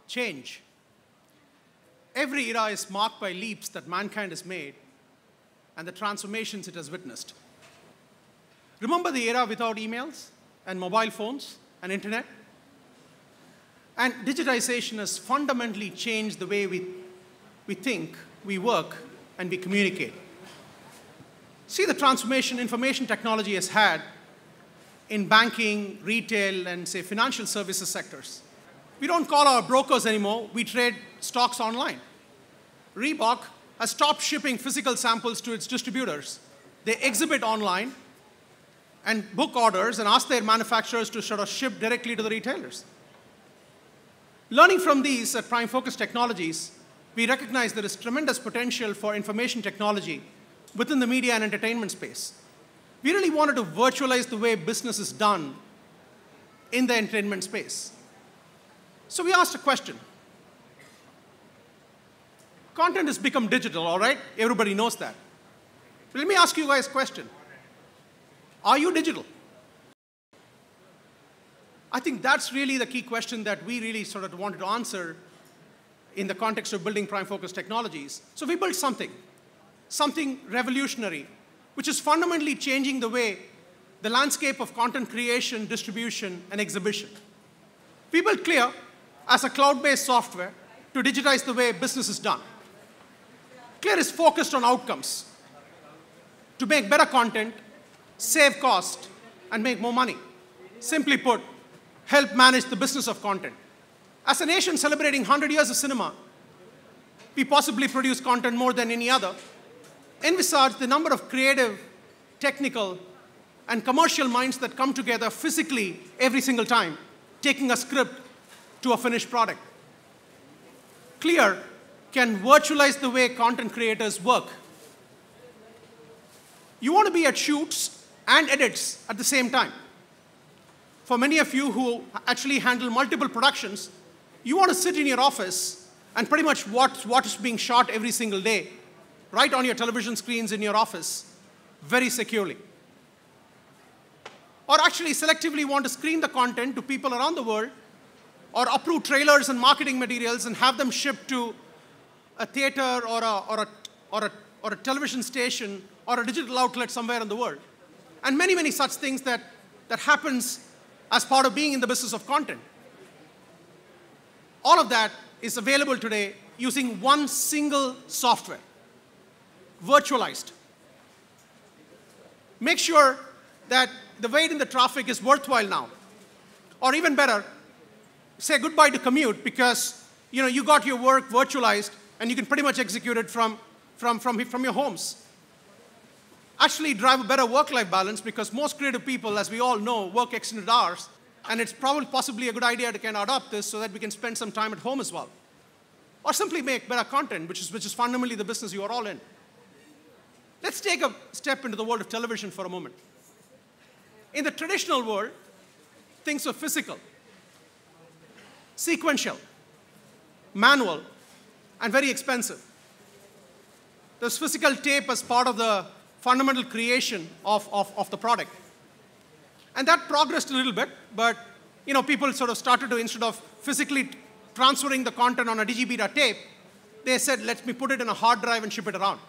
change. Every era is marked by leaps that mankind has made and the transformations it has witnessed. Remember the era without emails and mobile phones and internet? And digitization has fundamentally changed the way we think, we work, and we communicate. See the transformation information technology has had in banking, retail, and say financial services sectors. We don't call our brokers anymore, we trade stocks online. Reebok has stopped shipping physical samples to its distributors. They exhibit online and book orders and ask their manufacturers to sort of ship directly to the retailers. Learning from these at Prime Focus Technologies, we recognize there is tremendous potential for information technology within the media and entertainment space. We really wanted to virtualize the way business is done in the entertainment space. So we asked a question. Content has become digital, all right? Everybody knows that. But let me ask you guys a question. Are you digital? I think that's really the key question that we really sort of wanted to answer in the context of building Prime Focus Technologies. So we built something revolutionary, which is fundamentally changing the way the landscape of content creation, distribution, and exhibition. We built Clear as a cloud-based software to digitize the way business is done. Clear is focused on outcomes to make better content, save cost, and make more money. Simply put, help manage the business of content. As a nation celebrating 100 years of cinema, we possibly produce content more than any other. Envisage the number of creative, technical, and commercial minds that come together physically every single time, taking a script to a finished product. Clear can virtualize the way content creators work. You want to be at shoots and edits at the same time. For many of you who actually handle multiple productions, you want to sit in your office and pretty much watch what is being shot every single day, right on your television screens in your office, very securely. Or actually selectively want to screen the content to people around the world, or approve trailers and marketing materials and have them shipped to a theater or a television station or a digital outlet somewhere in the world. And many, many such things that happens as part of being in the business of content. All of that is available today using one single software, virtualized. Make sure that the wait in the traffic is worthwhile now. Or even better, say goodbye to commute because you got your work virtualized and you can pretty much execute it from your homes. Actually drive a better work-life balance because most creative people, as we all know, work extended hours, and it's possibly a good idea to kind of adopt this so that we can spend some time at home as well. Or simply make better content, which is fundamentally the business you are all in. Let's take a step into the world of television for a moment. In the traditional world, things were physical, sequential, manual, and very expensive. There's physical tape as part of the fundamental creation of the product. And that progressed a little bit, but people sort of started to, instead of physically transferring the content on a digibeta tape, they said, let me put it in a hard drive and ship it around.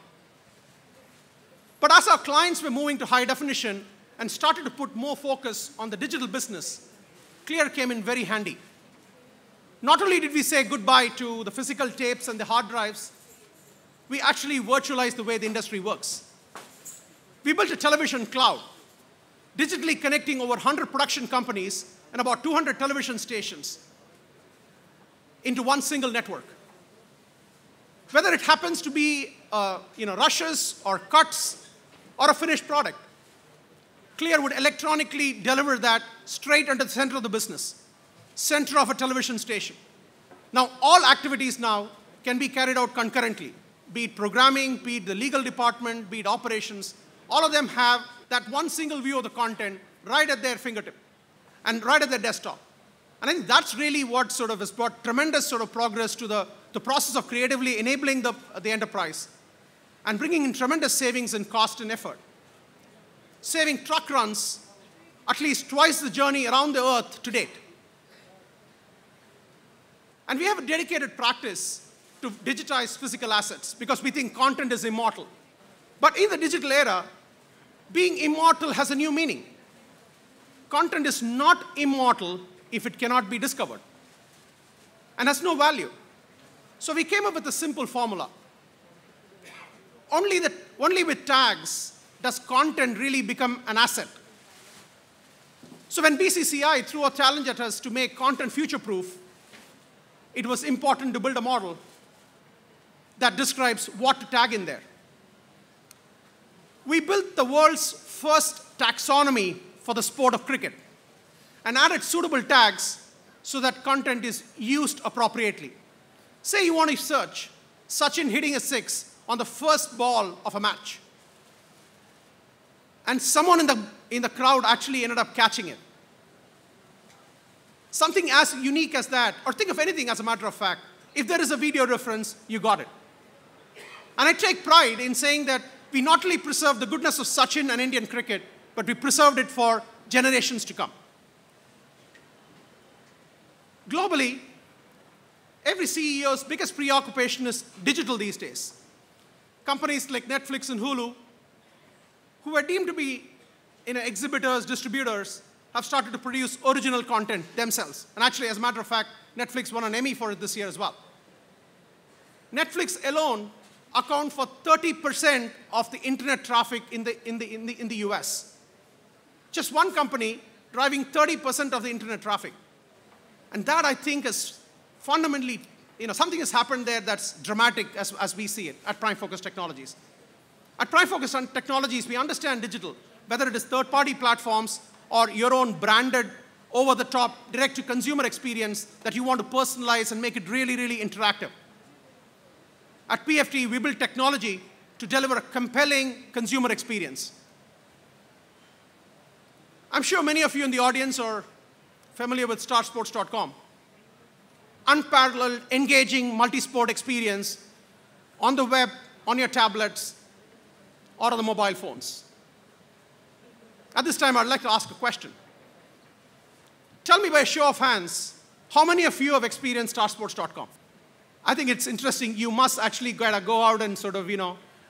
But as our clients were moving to high definition and started to put more focus on the digital business, Clear came in very handy. Not only did we say goodbye to the physical tapes and the hard drives, we actually virtualized the way the industry works. We built a television cloud, digitally connecting over 100 production companies and about 200 television stations into one single network. Whether it happens to be rushes or cuts or a finished product, Clear would electronically deliver that straight into the center of the business, center of a television station. Now, all activities now can be carried out concurrently, be it programming, be it the legal department, be it operations. All of them have that one single view of the content right at their fingertip and right at their desktop. And I think that's really what sort of has brought tremendous sort of progress to the process of creatively enabling the enterprise and bringing in tremendous savings in cost and effort. Saving truck runs at least twice the journey around the earth to date. And we have a dedicated practice to digitize physical assets because we think content is immortal. But in the digital era, being immortal has a new meaning. Content is not immortal if it cannot be discovered and has no value. So we came up with a simple formula. Only with tags does content really become an asset. So when BCCI threw a challenge at us to make content future-proof, it was important to build a model that describes what to tag in there. We built the world's first taxonomy for the sport of cricket and added suitable tags so that content is used appropriately. Say you want to search Sachin hitting a six on the first ball of a match, and someone in the crowd actually ended up catching it. Something as unique as that, or think of anything as a matter of fact, if there is a video reference, you got it. And I take pride in saying that we not only preserved the goodness of Sachin and Indian cricket, but we preserved it for generations to come. Globally, every CEO's biggest preoccupation is digital these days. Companies like Netflix and Hulu, who are deemed to be exhibitors, distributors, have started to produce original content themselves. And actually, as a matter of fact, Netflix won an Emmy for it this year as well. Netflix alone accounts for 30% of the internet traffic in the US. Just one company driving 30% of the internet traffic. And that, I think, is fundamentally, something has happened there that's dramatic as we see it at Prime Focus Technologies. At Prime Focus Technologies, we understand digital, whether it is third-party platforms or your own branded, over-the-top, direct-to-consumer experience that you want to personalize and make it really, really interactive. At PFT, we build technology to deliver a compelling consumer experience. I'm sure many of you in the audience are familiar with starsports.com. Unparalleled, engaging, multi-sport experience on the web, on your tablets, or on the mobile phones. At this time, I'd like to ask a question. Tell me by a show of hands, how many of you have experienced starsports.com? I think it's interesting. You must actually gotta go out and sort of,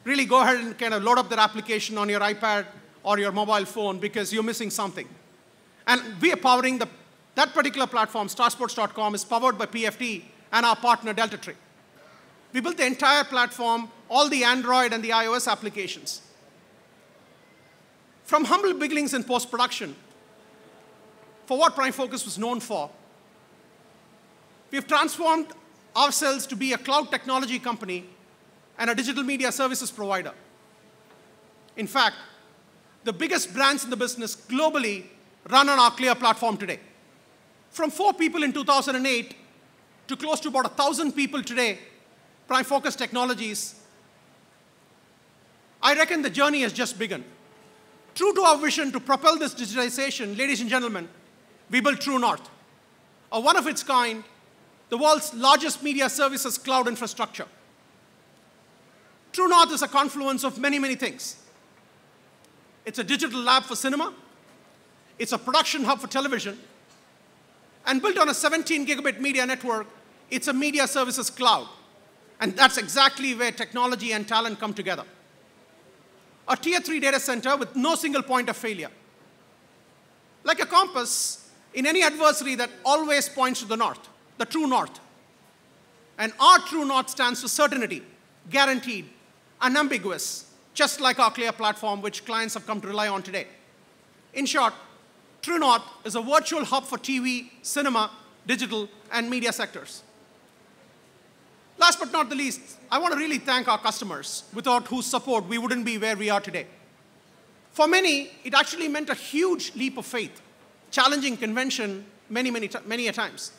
really go ahead and kind of load up that application on your iPad or your mobile phone because you're missing something. And we are powering that particular platform, starsports.com, is powered by PFT and our partner, DeltaTree. We built the entire platform, all the Android and the iOS applications. From humble beginnings in post-production, for what Prime Focus was known for, we've transformed ourselves to be a cloud technology company and a digital media services provider. In fact, the biggest brands in the business globally run on our Clear platform today. From 4 people in 2008 to close to about 1,000 people today, Prime Focus Technologies, I reckon the journey has just begun. True to our vision to propel this digitization, ladies and gentlemen, we built True North, a one of its kind, the world's largest media services cloud infrastructure. True North is a confluence of many, many things. It's a digital lab for cinema. It's a production hub for television. And built on a 17 gigabit media network, it's a media services cloud. And that's exactly where technology and talent come together. A tier 3 data center with no single point of failure. Like a compass in any adversary that always points to the north, the true north. And our true north stands for certainty, guaranteed, unambiguous, just like our Clear platform, which clients have come to rely on today. In short, True North is a virtual hub for TV, cinema, digital, and media sectors. Last but not the least, I want to really thank our customers, without whose support we wouldn't be where we are today. For many, it actually meant a huge leap of faith, challenging convention many a times.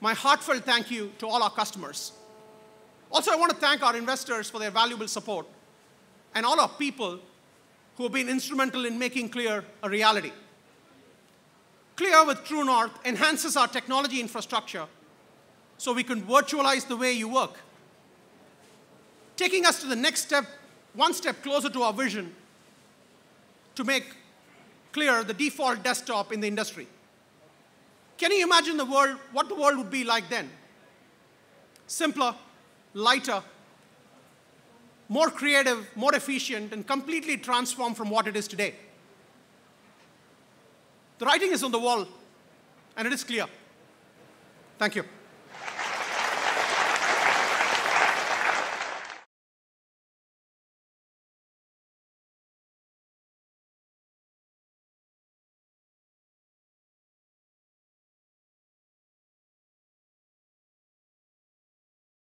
My heartfelt thank you to all our customers. Also, I want to thank our investors for their valuable support and all our people who have been instrumental in making Clear a reality. Clear with True North enhances our technology infrastructure so we can virtualize the way you work, taking us to the next step, one step closer to our vision to make Clear the default desktop in the industry. Can you imagine what the world would be like then simpler, lighter, more creative, more efficient, and completely transformed from what it is today. The writing is on the wall, and it is clear. Thank you.